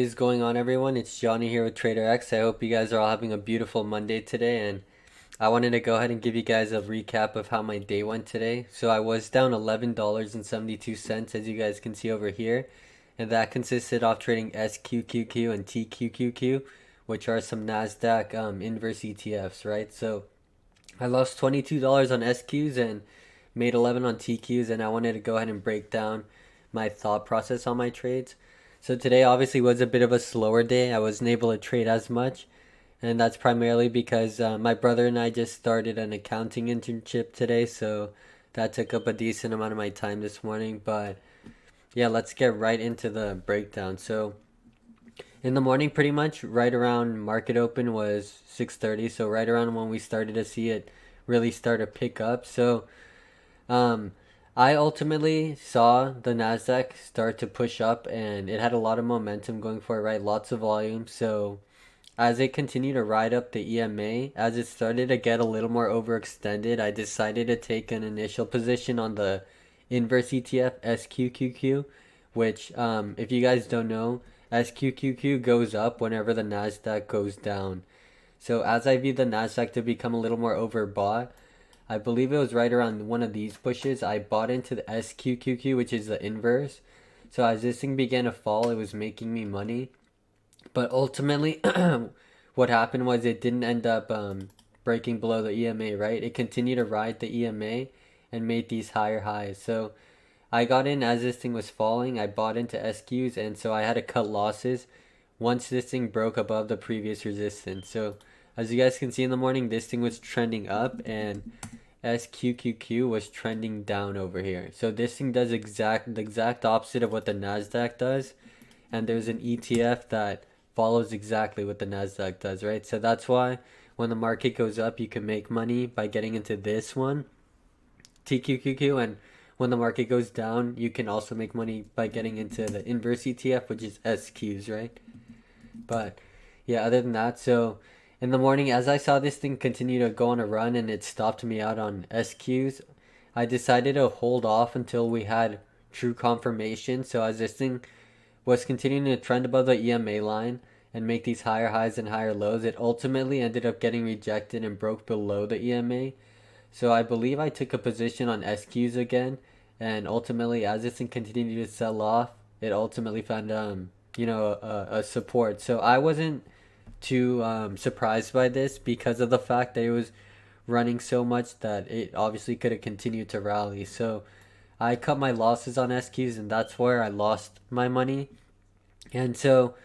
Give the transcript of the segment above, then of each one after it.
is going on, everyone? It's Johnny here with Trader X. I hope you guys are all having a beautiful Monday today, and I wanted to go ahead and give you guys a recap of how my day went today. So I was down $11.72, as you guys can see over here, and that consisted of trading SQQQ and TQQQ, which are some NASDAQ inverse ETFs, right? So I lost $22 on SQs and made 11 on TQs, and I wanted to go ahead and break down my thought process on my trades. So today obviously was a bit of a slower day. I wasn't able to trade as much, and that's primarily because my brother and I just started an accounting internship today, so that took up a decent amount of my time this morning. But yeah, let's get right into the breakdown. So in the morning, pretty much right around market open was 6:30, so right around when we started to see it really start to pick up. So um, I ultimately saw the Nasdaq start to push up, and it had a lot of momentum going for it, right? Lots of volume. So as it continued to ride up the EMA, as it started to get a little more overextended, I decided to take an initial position on the inverse ETF SQQQ, which, if you guys don't know, SQQQ goes up whenever the Nasdaq goes down. So as I view the Nasdaq to become a little more overbought, I believe it was right around one of these pushes. I bought into the SQQQ, which is the inverse. So as this thing began to fall, it was making me money. But ultimately, what happened was it didn't end up breaking below the EMA, right? It continued to ride the EMA and made these higher highs. So I got in as this thing was falling. I bought into SQs, and so I had to cut losses once this thing broke above the previous resistance. So as you guys can see in the morning, this thing was trending up, and SQQQ was trending down over here. So this thing does the exact opposite of what the Nasdaq does, and there's an ETF that follows exactly what the Nasdaq does, right? So that's why when the market goes up, you can make money by getting into this one, TQQQ, and when the market goes down, you can also make money by getting into the inverse ETF, which is SQs, right? But yeah, other than that, so in the morning, as I saw this thing continue to go on a run and it stopped me out on SQs, I decided to hold off until we had true confirmation. So as this thing was continuing to trend above the EMA line and make these higher highs and higher lows, it ultimately ended up getting rejected and broke below the EMA. So I believe I took a position on SQs again, and ultimately, as this thing continued to sell off, it ultimately found a support. So I wasn't too surprised by this because of the fact that it was running so much that it obviously could have continued to rally. So I cut my losses on SQs, and that's where I lost my money. And so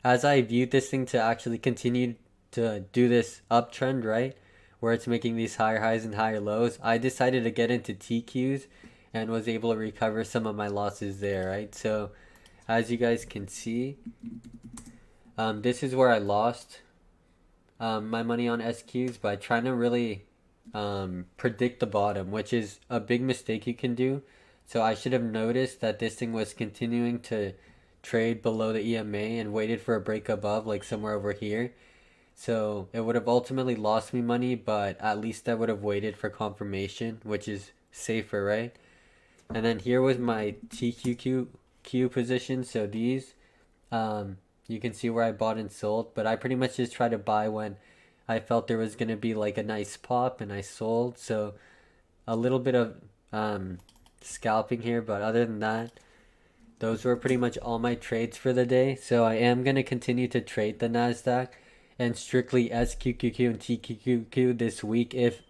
as I viewed this thing to actually continue to do this uptrend, right, where it's making these higher highs and higher lows, I decided to get into TQs and was able to recover some of my losses there, right? So as you guys can see, this is where I lost my money on SQs by trying to really predict the bottom, which is a big mistake you can do. So I should have noticed that this thing was continuing to trade below the EMA and waited for a break above, like somewhere over here. So it would have ultimately lost me money, but at least I would have waited for confirmation, which is safer, right? And then here was my TQQQ position. So these, you can see where I bought and sold, but I pretty much just tried to buy when I felt there was going to be like a nice pop, and I sold. So a little bit of scalping here, but other than that, those were pretty much all my trades for the day. So I am going to continue to trade the NASDAQ and strictly SQQQ and TQQQ this week, if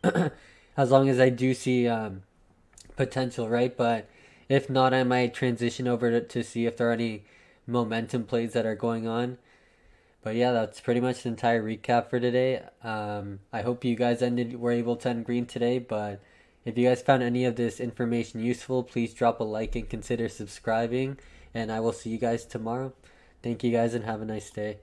as long as I do see potential, right? But if not, I might transition over to see if there are any momentum plays that are going on. But yeah, that's pretty much the entire recap for today. I hope you guys were able to end green today. But if you guys found any of this information useful, please drop a like and consider subscribing. And I will see you guys tomorrow. Thank you guys and have a nice day.